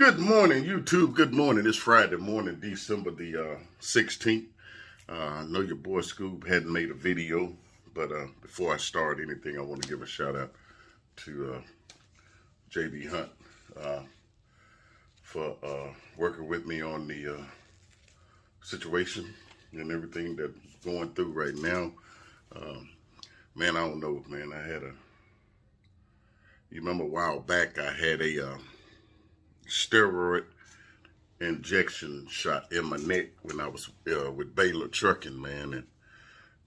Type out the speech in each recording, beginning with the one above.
Good morning, YouTube. Good morning. It's Friday morning, December the 16th. I know your boy Scoob hadn't made a video, but before I start anything, I want to give a shout out to JB Hunt for working with me on the situation and everything that's going through right now. Man, I don't know, man. You remember a while back I had a steroid injection shot in my neck when I was with Baylor Trucking, man. And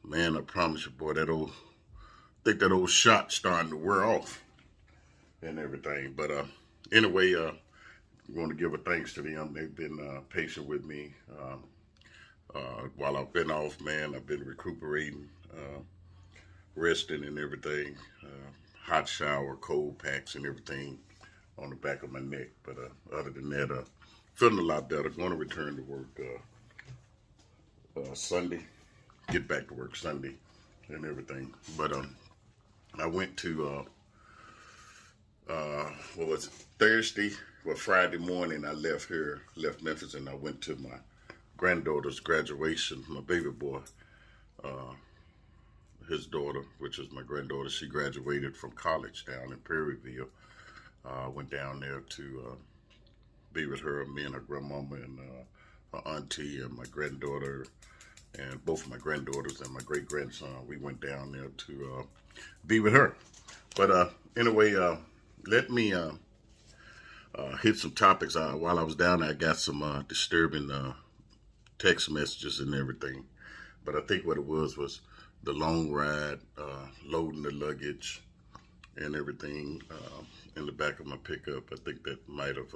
man, I promise you, boy, I think that old shot starting to wear off and everything. But anyway, I want to give a thanks to them. They've been patient with me while I've been off, man. I've been recuperating, resting and everything. Hot shower, cold packs and everything on the back of my neck. But other than that, feeling a lot better. Going to return to work Sunday. Get back to work Sunday and everything. But I went to what was it, Thursday? Well, Friday morning I left Memphis, and I went to my granddaughter's graduation. My baby boy, his daughter, which is my granddaughter, she graduated from college down in Perryville. Went down there to be with her, me and her grandmama and her auntie and my granddaughter, and both of my granddaughters and my great-grandson. We went down there to be with her. But anyway, let me hit some topics. While I was down there, I got some disturbing text messages and everything. But I think what it was the long ride, loading the luggage and everything in the back of my pickup. I think that might have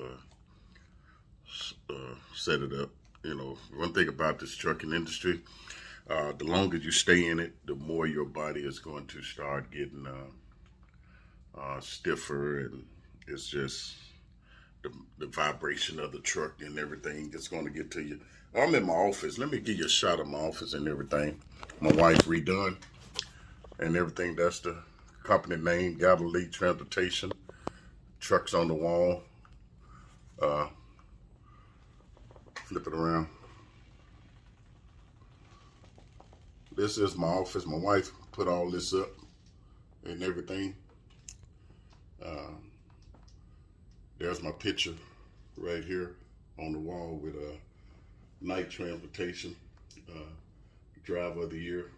set it up. You know, one thing about this trucking industry, the longer you stay in it, the more your body is going to start getting stiffer, and it's just the vibration of the truck and everything is going to get to you. I'm in my office. Let me give you a shot of my office and everything. My wife redone and everything. That's the company name, Galilee Transportation. Trucks on the wall. Flip it around. This is my office. My wife put all this up and everything. There's my picture right here on the wall with Knight Transportation, Driver of the Year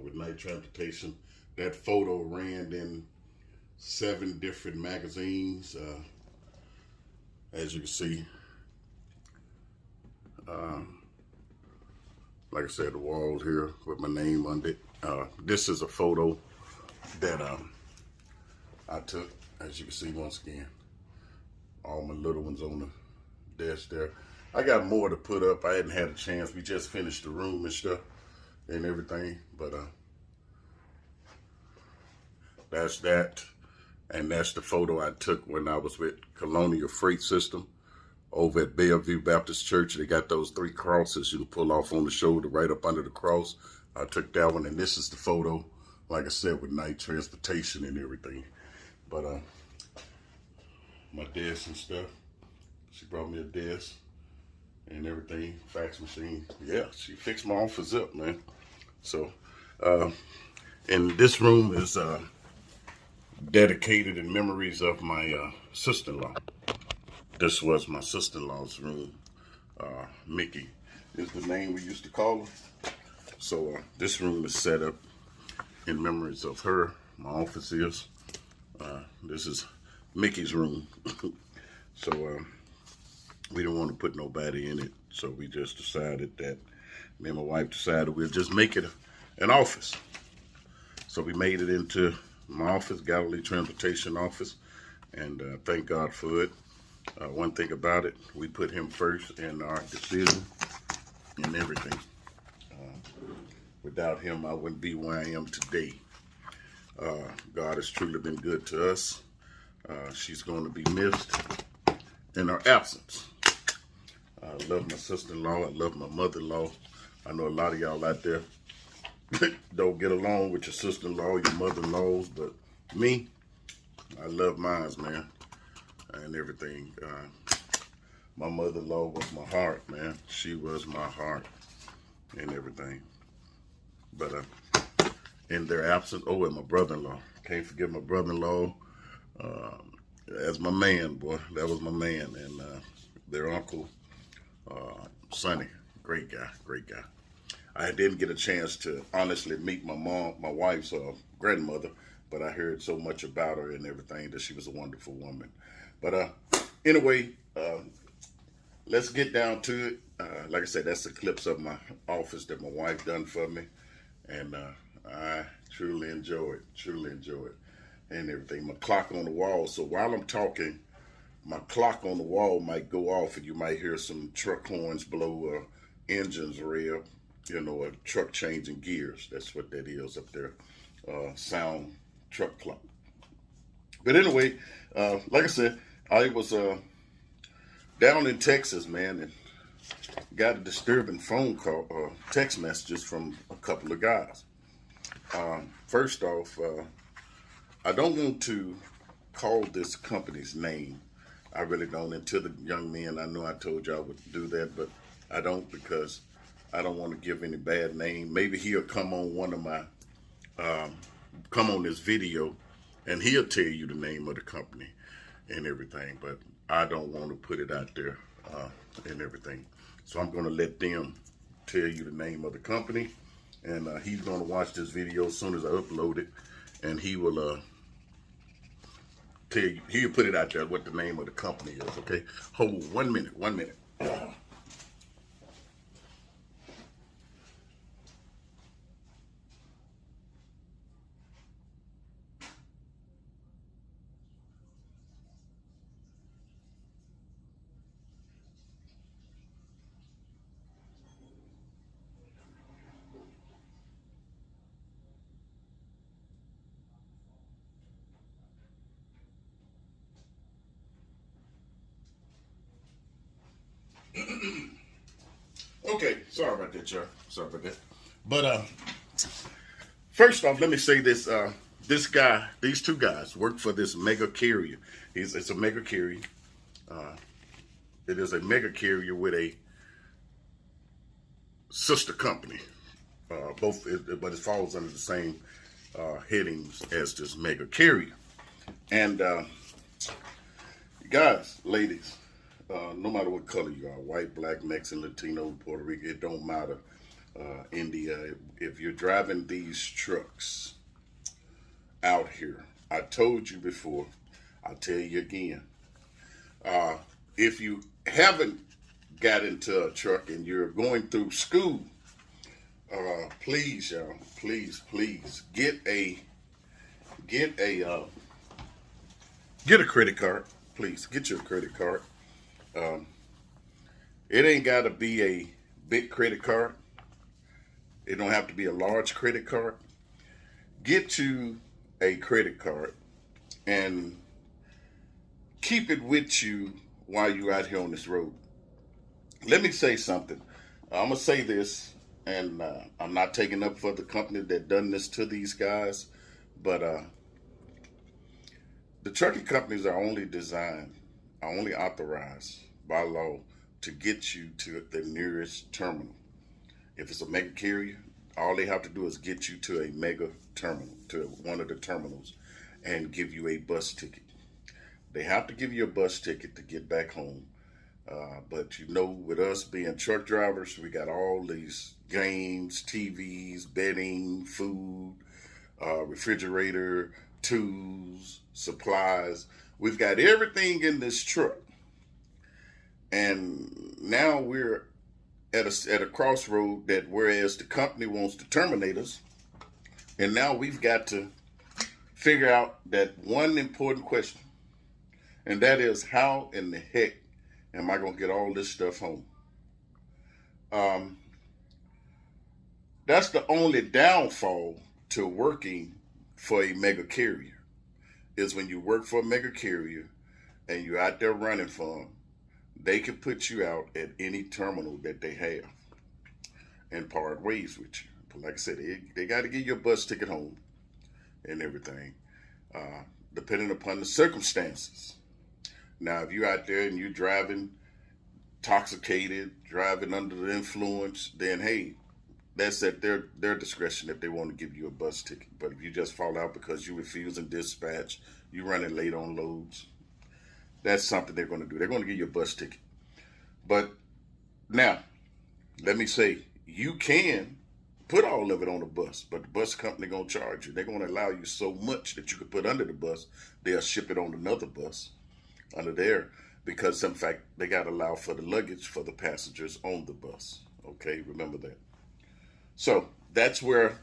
with Knight Transportation. That photo ran in 7 different magazines, as you can see. Like I said, the wall here with my name on it. This is a photo that I took, as you can see once again. All my little ones on the desk there. I got more to put up. I hadn't had a chance. We just finished the room and stuff and everything, but that's that. And that's the photo I took when I was with Colonial Freight System over at Bellevue Baptist Church. They got those 3 crosses you can pull off on the shoulder right up under the cross. I took that one, and this is the photo, like I said, with Knight Transportation and everything. But my desk and stuff. She brought me a desk and everything, fax machine. Yeah, she fixed my office up, man. So, and this room is dedicated in memories of my sister-in-law. This was my sister-in-law's room. Mickey is the name we used to call her. So this room is set up in memories of her. My office is. This is Mickey's room. So we don't want to put nobody in it. So we just decided that, me and my wife decided we'll just make it an office. So we made it into my office, Galilee Transportation office, and thank God for it. One thing about it, we put him first in our decision and everything. Without him, I wouldn't be where I am today. God has truly been good to us. She's going to be missed in her absence. I love my sister-in-law. I love my mother-in-law. I know a lot of y'all out there don't get along with your sister-in-law, your mother-in-laws, but me, I love mine, man, and everything. My mother-in-law was my heart, man. She was my heart and everything. But in their absence, oh, and my brother-in-law. Can't forget my brother-in-law. Uh, as my man, boy. That was my man. And their uncle, Sonny. Great guy, great guy. I didn't get a chance to honestly meet my mom, my wife's grandmother, but I heard so much about her and everything that she was a wonderful woman. But anyway, let's get down to it. Like I said, that's the clips of my office that my wife done for me, and I truly enjoy it, and everything. My clock on the wall. So while I'm talking, my clock on the wall might go off, and you might hear some truck horns blow or engines rev. You know, a truck changing gears. That's what that is up there. Sound truck clock. But anyway, like I said, I was down in Texas, man, and got a disturbing phone call, text messages from a couple of guys. First off, I don't want to call this company's name. I really don't. Until the young men, I know I told you I would do that, but I don't, because I don't want to give any bad name. Maybe he'll come on one of my, come on this video, and he'll tell you the name of the company and everything. But I don't want to put it out there and everything. So I'm going to let them tell you the name of the company, and he's going to watch this video as soon as I upload it, and he will tell you. He'll put it out there what the name of the company is. Okay, hold 1 minute. 1 minute. Okay, sorry about that, y'all. Sorry about that. But first off, let me say this. These two guys work for this mega carrier. It's a mega carrier. It is a mega carrier with a sister company. But it falls under the same headings as this mega carrier. And guys, ladies, no matter what color you are, white, black, Mexican, Latino, Puerto Rican, it don't matter. India, if you're driving these trucks out here, I told you before, I'll tell you again. If you haven't got into a truck and you're going through school, please, y'all, please get a credit card. Please get your credit card. It ain't got to be a big credit card. It don't have to be a large credit card. Get you a credit card and keep it with you while you're out here on this road. Let me say something. I'm gonna say this, and I'm not taking up for the company that done this to these guys, but the trucking companies are only authorized by law to get you to the nearest terminal. If it's a mega carrier, all they have to do is get you to a mega terminal, to one of the terminals, and give you a bus ticket. They have to give you a bus ticket to get back home. But you know, with us being truck drivers, we got all these games, TVs, bedding, food, refrigerator, tools, supplies. We've got everything in this truck. And now we're at a crossroad that whereas the company wants to terminate us, and now we've got to figure out that one important question, and that is, how in the heck am I going to get all this stuff home? That's the only downfall to working for a mega carrier, is when you work for a mega carrier and you're out there running for them, they can put you out at any terminal that they have and part ways with you. But like I said, they got to get your bus ticket home and everything, depending upon the circumstances. Now, if you're out there and you're driving intoxicated, driving under the influence, then hey, that's at their discretion if they want to give you a bus ticket. But if you just fall out because you refusing dispatch, you running late on loads, that's something they're going to do. They're going to give you a bus ticket. But now, let me say, you can put all of it on the bus, but the bus company going to charge you. They're going to allow you so much that you can put under the bus. They'll ship it on another bus under there because, in fact, they got to allow for the luggage for the passengers on the bus. Okay, remember that. So that's where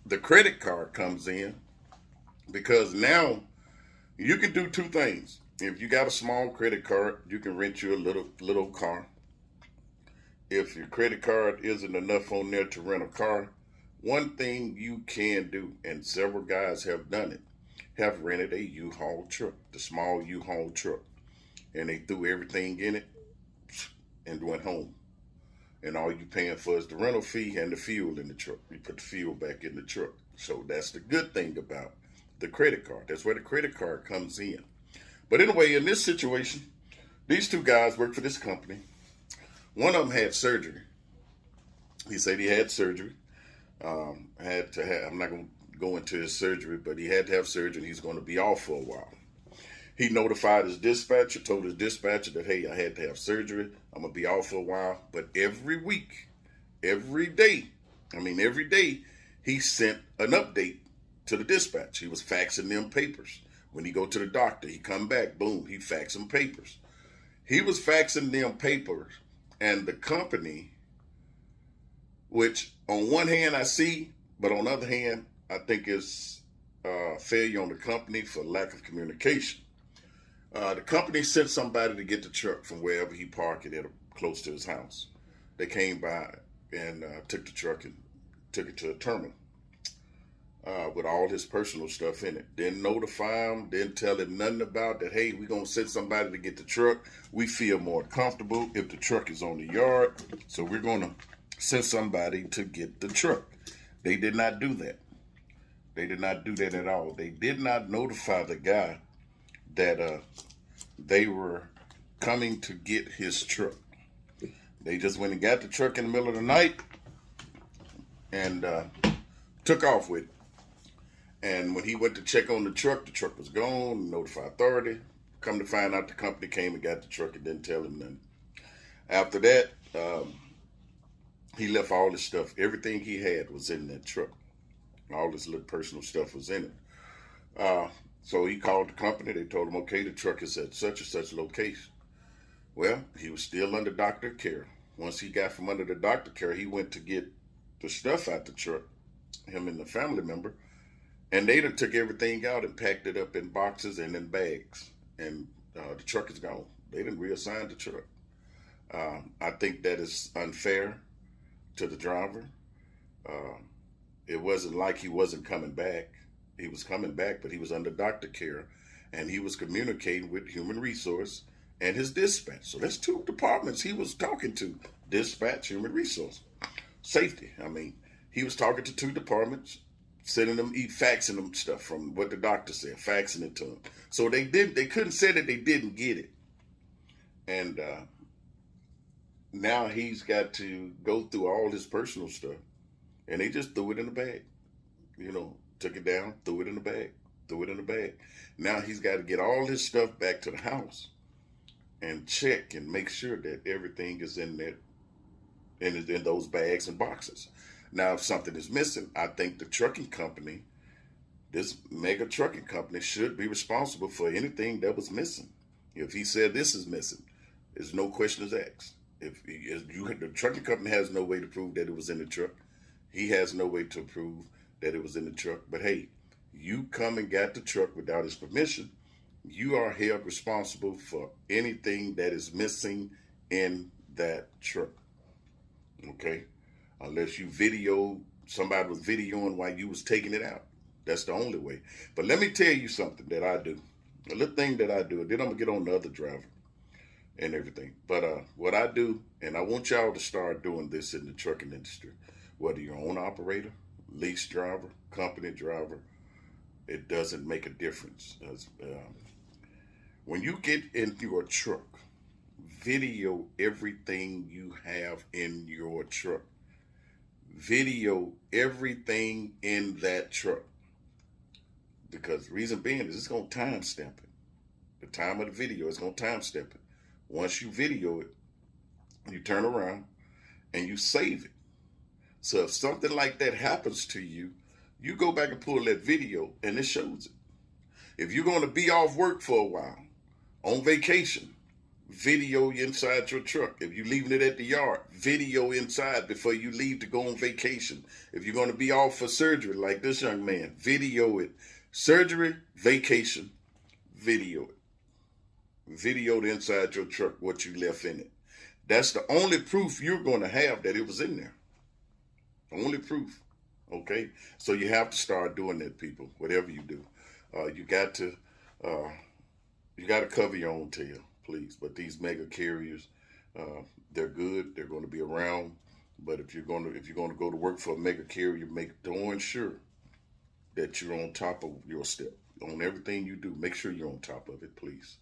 the credit card comes in, because now you can do two things. If you got a small credit card, you can rent you a little car. If your credit card isn't enough on there to rent a car, one thing you can do, and several guys have done it, have rented a U-Haul truck, the small U-Haul truck, and they threw everything in it and went home. And all you paying for is the rental fee and the fuel in the truck. You put the fuel back in the truck. So that's the good thing about the credit card. That's where the credit card comes in. But anyway, in this situation, these two guys work for this company. One of them had surgery. He said he had surgery. I'm not going to go into his surgery, but he had to have surgery and he's going to be off for a while. He notified his dispatcher, told his dispatcher that, hey, I had to have surgery. I'm going to be off for a while. But every week, every day, he sent an update to the dispatch. He was faxing them papers. When he go to the doctor, he come back, boom, he fax them papers. He was faxing them papers, and the company, which on one hand I see, but on the other hand, I think it's failure on the company for lack of communication. The company sent somebody to get the truck from wherever he parked it at close to his house. They came by and took the truck and took it to a terminal with all his personal stuff in it. Didn't notify him, didn't tell him nothing about that. Hey, we're going to send somebody to get the truck. We feel more comfortable if the truck is on the yard, so we're going to send somebody to get the truck. They did not do that. They did not do that at all. They did not notify the guy that they were coming to get his truck. They just went and got the truck in the middle of the night and took off with it. And when he went to check on the truck was gone, notified authority. Come to find out, the company came and got the truck and didn't tell him nothing. After that, he left all his stuff. Everything he had was in that truck. All his little personal stuff was in it. So he called the company. They told him, okay, the truck is at such and such location. Well, he was still under doctor care. Once he got from under the doctor care, he went to get the stuff out the truck, him and the family member, and they done took everything out and packed it up in boxes and in bags. And the truck is gone. They didn't reassign the truck. I think that is unfair to the driver. It wasn't like he wasn't coming back. He was coming back, but he was under doctor care, and he was communicating with human resource and his dispatch. So that's two departments he was talking to: dispatch, human resource, safety. He was talking to two departments, sending them, faxing them stuff from what the doctor said, faxing it to them. So they couldn't say that they didn't get it. And now he's got to go through all his personal stuff, and they just threw it in the bag. Took it down, threw it in the bag. Now he's got to get all his stuff back to the house and check and make sure that everything is in there, in those bags and boxes. Now, if something is missing, I think the trucking company, this mega trucking company, should be responsible for anything that was missing. If he said this is missing, there's no questions asked. The trucking company has no way to prove that it was in the truck. He has no way to prove that it was in the truck. But hey, you come and got the truck without his permission, you are held responsible for anything that is missing in that truck. Okay? Unless somebody was videoing while you was taking it out. That's the only way. But let me tell you something that I do. A little thing that I do, and then I'm going to get on the other driver and everything. But what I do, and I want y'all to start doing this in the trucking industry, whether you're an owner operator, lease driver, company driver, it doesn't make a difference. When you get into your truck, video everything you have in your truck. Video everything in that truck. Because the reason being is it's going to timestamp it. The time of the video is going to timestamp it. Once you video it, you turn around and you save it. So if something like that happens to you, you go back and pull that video and it shows it. If you're going to be off work for a while, on vacation, video inside your truck. If you're leaving it at the yard, video inside before you leave to go on vacation. If you're going to be off for surgery like this young man, video it. Surgery, vacation, video it. Video it inside your truck, what you left in it. That's the only proof you're going to have that it was in there. Only proof. Okay? So you have to start doing that, people, whatever you do. You got to cover your own tail, please. But these mega carriers, they're good. They're going to be around. But if you're going to go to work for a mega carrier, make darn sure that you're on top of your step. On everything you do, make sure you're on top of it, please.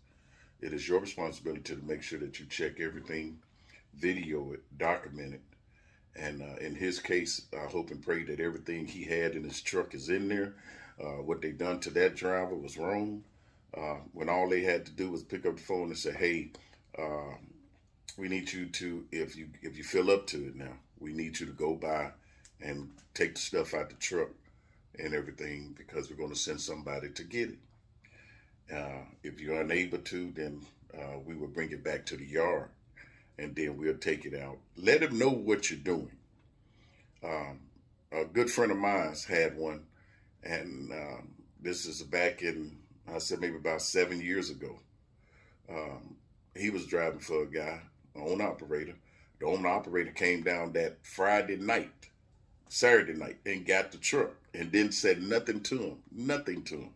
It is your responsibility to make sure that you check everything, video it, document it. And in his case, I hope and pray that everything he had in his truck is in there. What they done to that driver was wrong. When all they had to do was pick up the phone and say, hey, we need you to, if you fill up to it now, we need you to go by and take the stuff out the truck and everything, because we're going to send somebody to get it. If you're unable to, then we will bring it back to the yard and then we'll take it out. Let them know what you're doing. A good friend of mine had one, and this is back in, I said maybe about 7 years ago. He was driving for a guy, an owner operator. The owner operator came down that Saturday night, and got the truck and didn't say nothing to him.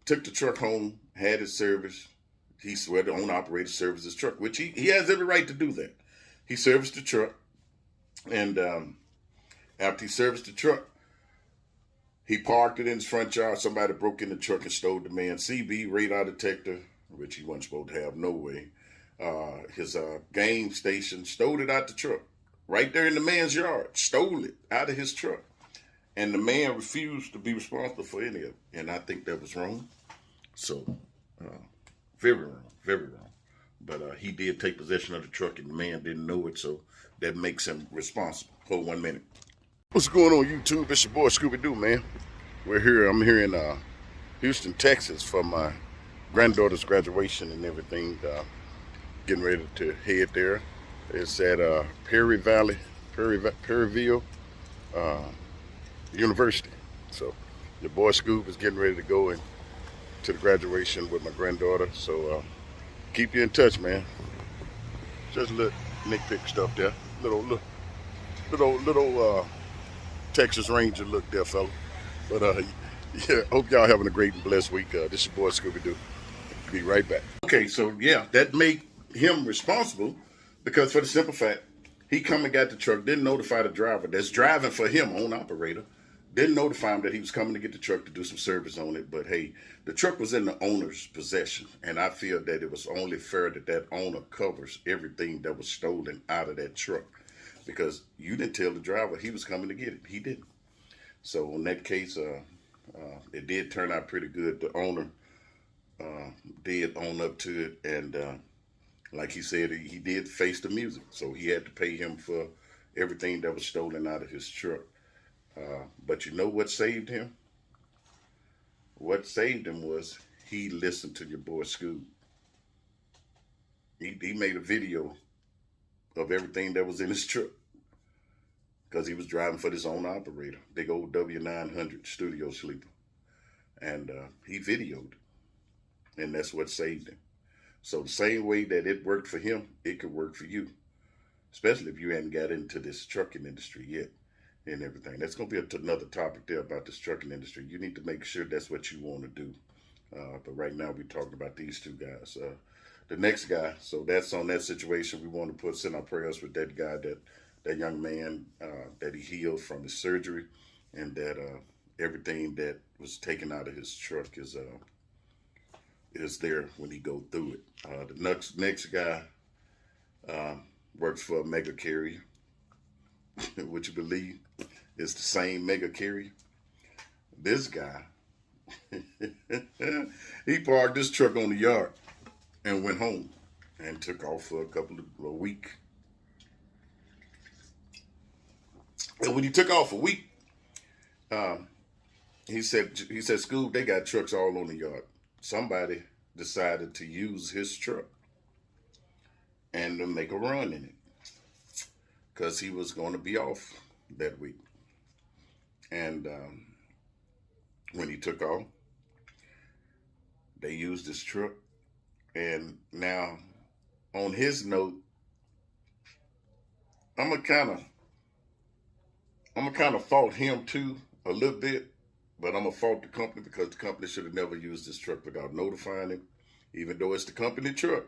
Took the truck home, had it serviced. He swear the owner operator serviced his truck, which he has every right to do that. He serviced the truck, and after he serviced the truck, he parked it in his front yard. Somebody broke in the truck and stole the man's CB, radar detector, which he wasn't supposed to have, no way. His game station, stole it out the truck. Right there in the man's yard, stole it out of his truck. And the man refused to be responsible for any of it. And I think that was wrong. So, very wrong, very wrong. But he did take possession of the truck, and the man didn't know it, so that makes him responsible. Hold 1 minute. What's going on, YouTube? It's your boy Scooby-Doo, man. I'm here in Houston, Texas for my granddaughter's graduation and everything. Getting ready to head there. It's at Perryville University. So your boy Scoop is getting ready to go in to the graduation with my granddaughter. So keep you in touch, man. Just a little nitpick stuff there. Little Texas Ranger look there, fella. But yeah, hope y'all having a great and blessed week. This is your boy Scooby-Doo. Be right back. Okay, so yeah, that made him responsible, because for the simple fact, he come and got the truck, didn't notify the driver that's driving for him, owner operator, didn't notify him that he was coming to get the truck to do some service on it. But hey, the truck was in the owner's possession, and I feel that it was only fair that that owner covers everything that was stolen out of that truck, because you didn't tell the driver he was coming to get it. He didn't. So in that case, it did turn out pretty good. The owner did own up to it, and like he said, he did face the music, so he had to pay him for everything that was stolen out of his truck. But you know what saved him? What saved him was he listened to your boy Scoob. He made a video of everything that was in his truck, because he was driving for this owner operator, big old W900 studio sleeper. And he videoed it, and that's what saved him. So the same way that it worked for him, it could work for you, especially if you hadn't got into this trucking industry yet and everything. That's going to be another topic there about this trucking industry. You need to make sure that's what you want to do. But right now we're talking about these two guys. The next guy, so that's on that situation. We want to send our prayers with that guy, that young man, that he healed from his surgery, and that everything that was taken out of his truck is there when he go through it. The next guy, works for a mega carrier. Would you believe it's the same mega carrier? This guy, he parked this truck on the yard and went home and took off for a week. And when he took off a week, he said, Scoob, they got trucks all on the yard. Somebody decided to use his truck and to make a run in it because he was going to be off that week. And when he took off, they used his truck. And now, on his note, I'm gonna kind of fault him too a little bit, but I'm gonna fault the company because the company should have never used this truck without notifying him. Even though it's the company truck,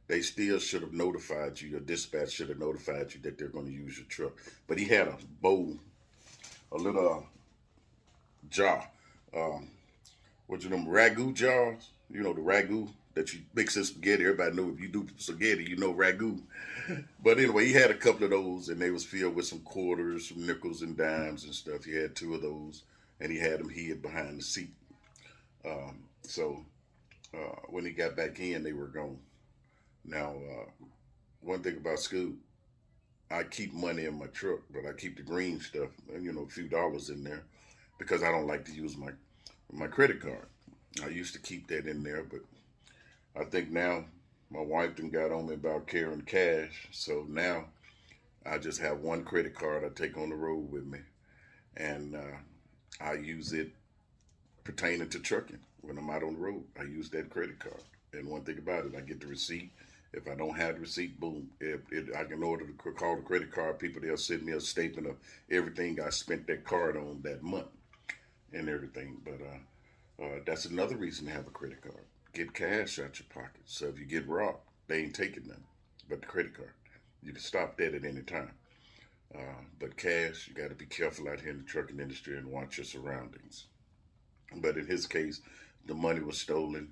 they still should have notified you. Your dispatch should have notified you that they're going to use your truck. But he had a bowl, a little jar. What's them ragu jars? You know, the ragu that you mix in spaghetti. Everybody know if you do spaghetti, you know ragu. But anyway, he had a couple of those, and they was filled with some quarters, some nickels and dimes and stuff. He had 2 of those, and he had them hid behind the seat. When he got back in, they were gone. Now, one thing about Scoob, I keep money in my truck, but I keep the green stuff, and a few dollars in there, because I don't like to use my credit card. I used to keep that in there, but I think now my wife done got on me about carrying cash, so now I just have one credit card I take on the road with me, and I use it pertaining to trucking. When I'm out on the road, I use that credit card. And one thing about it, I get the receipt. If I don't have the receipt, boom. I can order to call the credit card people. They'll send me a statement of everything I spent that card on that month and everything. But that's another reason to have a credit card. Get cash out your pocket. So if you get robbed, they ain't taking nothing but the credit card. You can stop that at any time. But cash, you got to be careful out here in the trucking industry and watch your surroundings. But in his case, the money was stolen.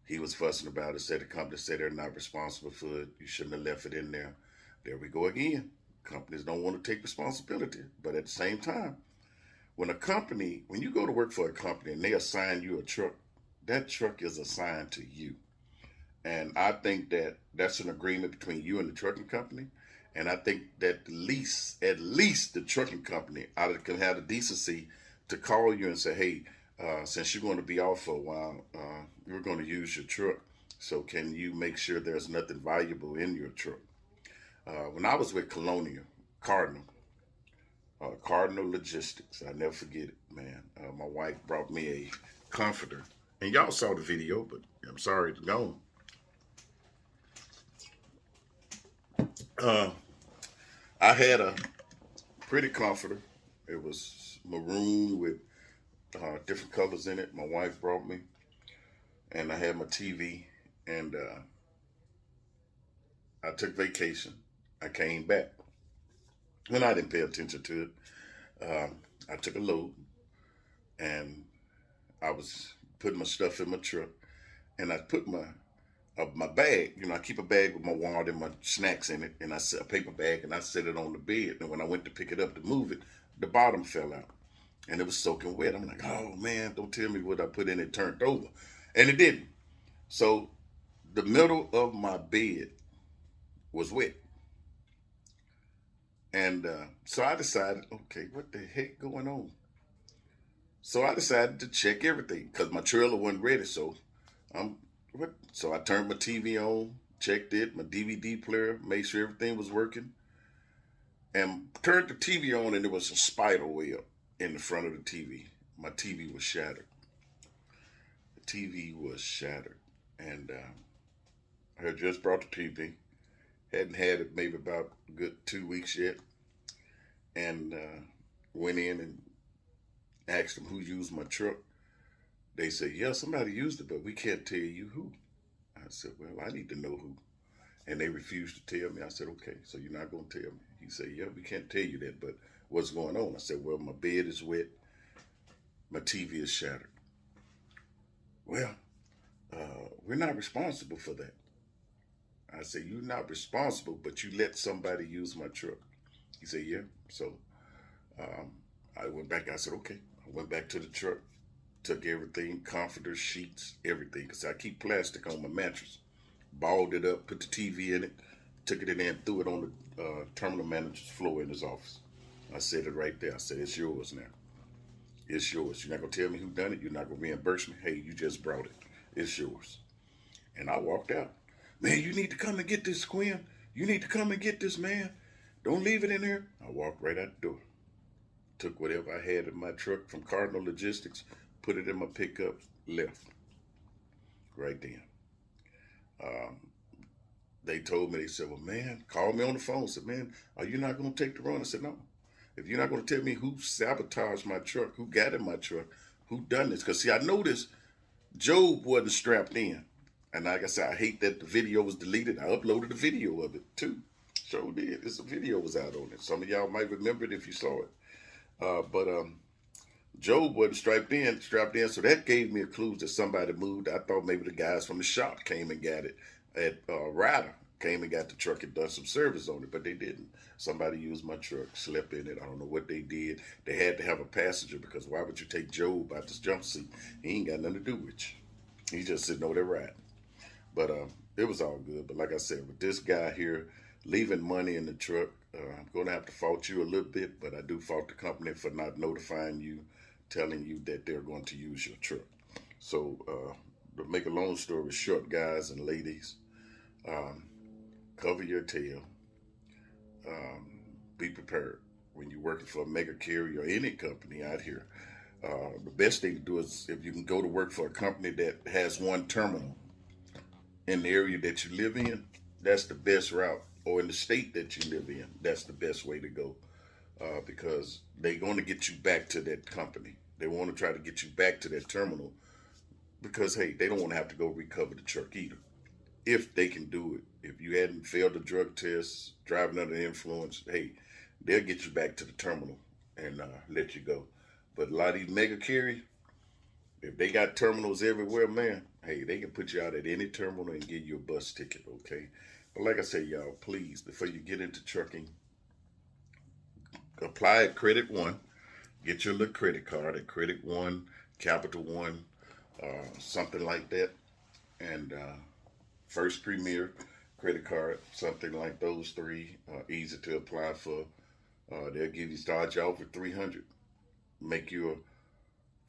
He was fussing about it, said the company said they're not responsible for it. You shouldn't have left it in there. There we go again. Companies don't want to take responsibility. But at the same time, when you go to work for a company and they assign you a truck, that truck is assigned to you. And I think that that's an agreement between you and the trucking company. And I think that at least the trucking company can have the decency to call you and say, hey, since you're going to be off for a while, we're going to use your truck. So can you make sure there's nothing valuable in your truck? When I was with Cardinal Logistics, I never forget it, man. My wife brought me a comforter. And y'all saw the video, but I'm sorry it's gone. I had a pretty comforter. It was maroon with different colors in it. My wife brought me, and I had my TV, and I took vacation. I came back, and I didn't pay attention to it. I took a load, and I was putting my stuff in my truck, and I put my bag. I keep a bag with my wallet and my snacks in it, and I set a paper bag, and I set it on the bed. And when I went to pick it up to move it, the bottom fell out. And it was soaking wet. I'm like, oh man, don't tell me what I put in it turned over. And it didn't. So the middle of my bed was wet. And so I decided, okay, what the heck going on? So I decided to check everything because my trailer wasn't ready. So I turned my TV on, checked it, my DVD player, made sure everything was working, and turned the TV on, and there was a spider web in the front of the TV. My TV was shattered. The TV was shattered. And I had just brought the TV. Hadn't had it maybe about a good 2 weeks yet. And went in and asked them who used my truck. They said, yeah, somebody used it, but we can't tell you who. I said, well, I need to know who. And they refused to tell me. I said, okay, so you're not going to tell me. He said, yeah, we can't tell you that, but what's going on? I said, well, my bed is wet. My TV is shattered. Well, we're not responsible for that. I said, you're not responsible, but you let somebody use my truck. He said, yeah. So um, I went back. I said, okay. I went back to the truck, took everything, comforters, sheets, everything, because I keep plastic on my mattress. Balled it up, put the TV in it, took it in there and threw it on the terminal manager's floor in his office. I said it right there. I said, it's yours now. It's yours. You're not going to tell me who done it. You're not going to reimburse me. Hey, you just brought it. It's yours. And I walked out. Man, you need to come and get this, Quinn. You need to come and get this, man. Don't leave it in there. I walked right out the door. Took whatever I had in my truck from Cardinal Logistics, put it in my pickup, left. Right then. They told me, they said, well, man, called me on the phone. Said, man, are you not going to take the run? I said, no. If you're not going to tell me who sabotaged my truck, who got in my truck, who done this. Because, see, I noticed Job wasn't strapped in. And like I said, I hate that the video was deleted. I uploaded a video of it, too. Sure did. This video was out on it. Some of y'all might remember it if you saw it. But Job wasn't strapped in, so that gave me a clue that somebody moved. I thought maybe the guys from the shop came and got it. At Ryder came and got the truck and done some service on it, but they didn't. Somebody used my truck, slept in it. I don't know what they did. They had to have a passenger, because why would you take Job out this jump seat? He ain't got nothing to do with you. He just sitting over there riding. But it was all good. But like I said, with this guy here leaving money in the truck, I'm going to have to fault you a little bit, but I do fault the company for not notifying you, telling you that they're going to use your truck. So to make a long story short, guys and ladies, cover your tail. Be prepared when you're working for a mega carrier or any company out here. The best thing to do is, if you can go to work for a company that has one terminal in the area that you live in, that's the best route. Or in the state that you live in, that's the best way to go, because they're going to get you back to that company. They want to try to get you back to that terminal, because, hey, they don't want to have to go recover the truck either. If they can do it. If you hadn't failed a drug test, driving under the influence, hey, they'll get you back to the terminal and let you go. But a lot of these mega carriers, if they got terminals everywhere, man, hey, they can put you out at any terminal and give you a bus ticket, okay? But like I said, y'all, please, before you get into trucking, apply at Credit One. Get your little credit card at Credit One, Capital One, something like that. And First Premier credit card, something like those three, easy to apply for. They'll give you, start you off with $300. Make you a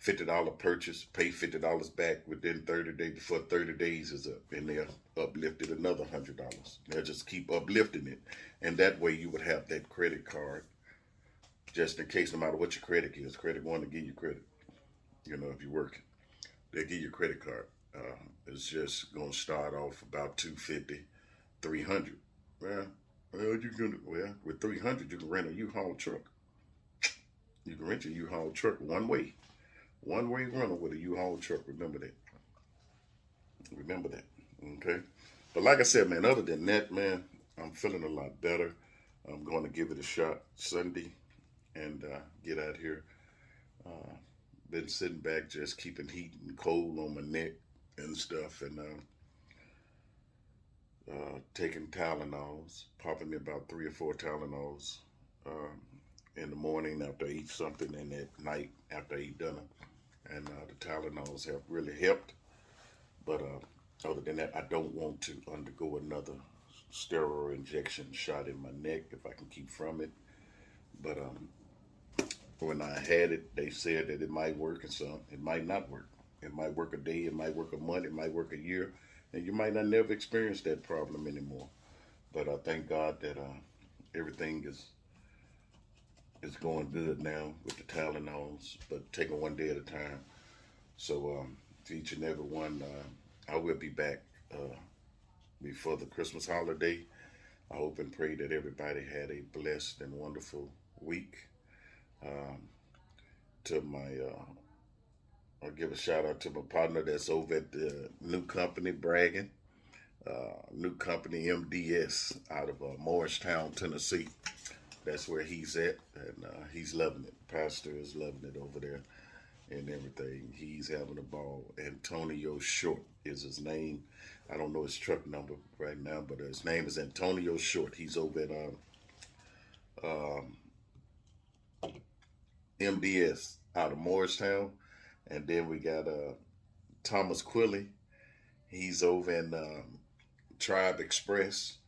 $50 purchase, pay $50 back within 30 days, before 30 days is up, and they'll uplift it another $100. They'll just keep uplifting it, and that way you would have that credit card, just in case, no matter what your credit is. Credit One to give you credit. You know, if you're working, they'll give you a credit card. It's just gonna start off about $250, $300. Well, with $300 you can rent a U-Haul truck. You can rent a U-Haul truck one way. One-way rental with a U-Haul truck. Remember that. Remember that. Okay? But like I said, man, other than that, man, I'm feeling a lot better. I'm going to give it a shot Sunday and get out here. Been sitting back, just keeping heat and cold on my neck and stuff, and taking Tylenols, popping me about 3 or 4 Tylenols in the morning after I eat something, and at night after I eat dinner. And the Tylenols have really helped. But other than that, I don't want to undergo another steroid injection shot in my neck if I can keep from it. But when I had it, they said that it might work, and some it might not work. It might work a day, it might work a month, it might work a year, and you might not never experience that problem anymore. But I thank God that everything is going good now with the Tylenols, but taking one day at a time. So to each and every one, I will be back before the Christmas holiday. I hope and pray that everybody had a blessed and wonderful week. I'll give a shout out to my partner that's over at the new company, bragging. New company MDS out of Morristown, Tennessee. That's where he's at, and he's loving it. Pastor is loving it over there. and everything. He's having a ball. Antonio Short is his name. I don't know his truck number right now, but his name is Antonio Short. He's over at MDS out of Morristown. And then we got Thomas Quilly. He's over in Tribe Express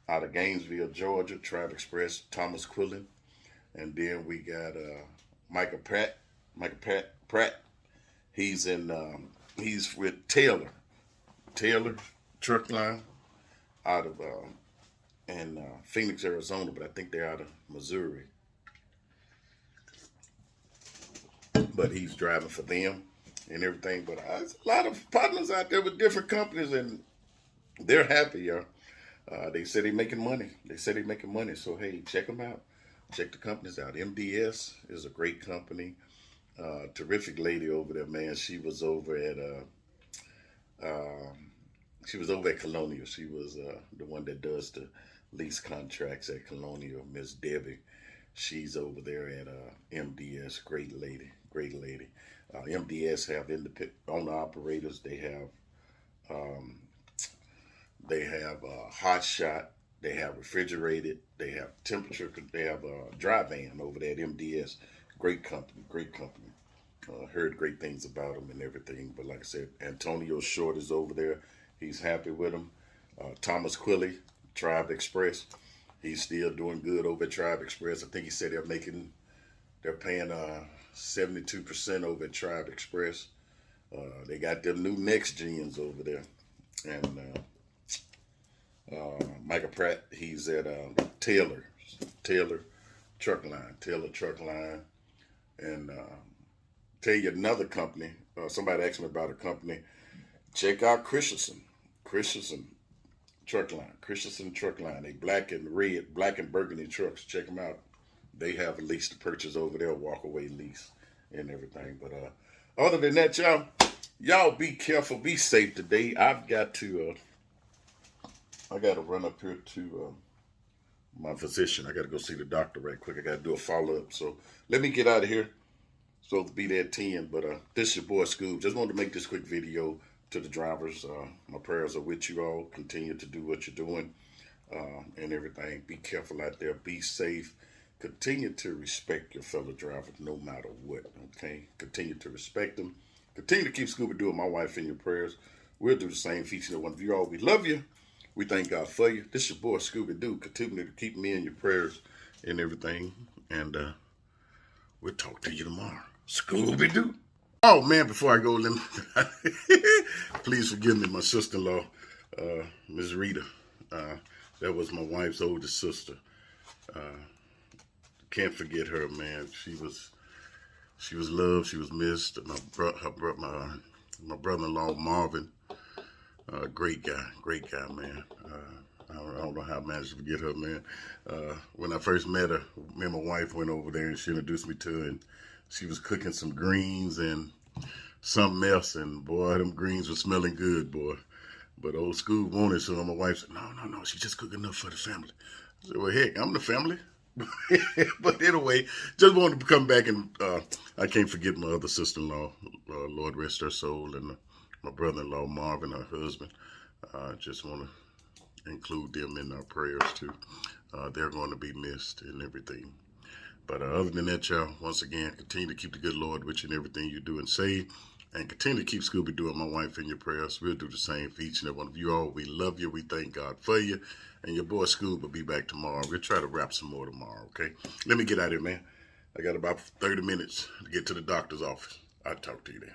out of Gainesville, Georgia. Tribe Express, Thomas Quilly. And then we got Michael Pratt. He's with Taylor Truck Line out of Phoenix, Arizona, but I think they're out of Missouri. But he's driving for them and everything. But there's a lot of partners out there with different companies, and they're happy, y'all. They say they're making money. So, hey, check them out. Check the companies out. MDS is a great company. Terrific lady over there, man. She was over at Colonial. She was the one that does the lease contracts at Colonial, Miss Debbie. She's over there at MDS. Great lady. MDS have independent owner operators. They have hot shot. They have refrigerated. They have temperature. They have a dry van over there at MDS. Great company. Heard great things about them and everything. But like I said, Antonio Short is over there. He's happy with them. Thomas Quilly, Tribe Express. He's still doing good over at Tribe Express. I think he said they're paying 72% over at Tribe Express. They got them new next gens over there. And Michael Pratt, he's at Taylor Truck Line. And tell you another company. Somebody asked me about a company. Check out Christensen Truck Line. They black and burgundy trucks. Check them out. They have a lease to purchase over there, walk away lease and everything. But other than that, y'all be careful, be safe today. I got to run up here to my physician. I got to go see the doctor right quick. I got to do a follow-up. So let me get out of here. Supposed to be there at 10, but this is your boy Scoob. Just wanted to make this quick video to the drivers. My prayers are with you all. Continue to do what you're doing and everything. Be careful out there. Be safe. Continue to respect your fellow drivers no matter what, okay? Continue to respect them. Continue to keep Scooby-Doo and my wife in your prayers. We'll do the same for each and every one of you all. We love you. We thank God for you. This is your boy Scooby-Doo. Continue to keep me in your prayers and everything. And we'll talk to you tomorrow. Scooby-Doo. Oh, man, before I go, let me please forgive me, my sister-in-law, Ms. Rita. That was my wife's oldest sister. Can't forget her, man. She was loved. She was missed. My brother-in-law, Marvin, great guy, man. I don't know how I managed to forget her, man. When I first met her, me and my wife went over there and she introduced me to her, and she was cooking some greens and something else, and boy, them greens were smelling good, boy. But old Scoob wanted, so my wife said, no, she's just cooking enough for the family. I said, well, heck, I'm the family. But anyway, just wanted to come back, and I can't forget my other sister-in-law, Lord rest her soul, and my brother-in-law, Marvin, her husband. Just want to include them in our prayers, too. They're going to be missed and everything. But other than that, y'all, once again, continue to keep the good Lord with you in everything you do and say. And continue to keep Scooby-Doo and my wife in your prayers. We'll do the same for each and every one of you all. We love you. We thank God for you. And your boy Scoob will be back tomorrow. We'll try to wrap some more tomorrow, okay? Let me get out of here, man. I got about 30 minutes to get to the doctor's office. I'll talk to you then.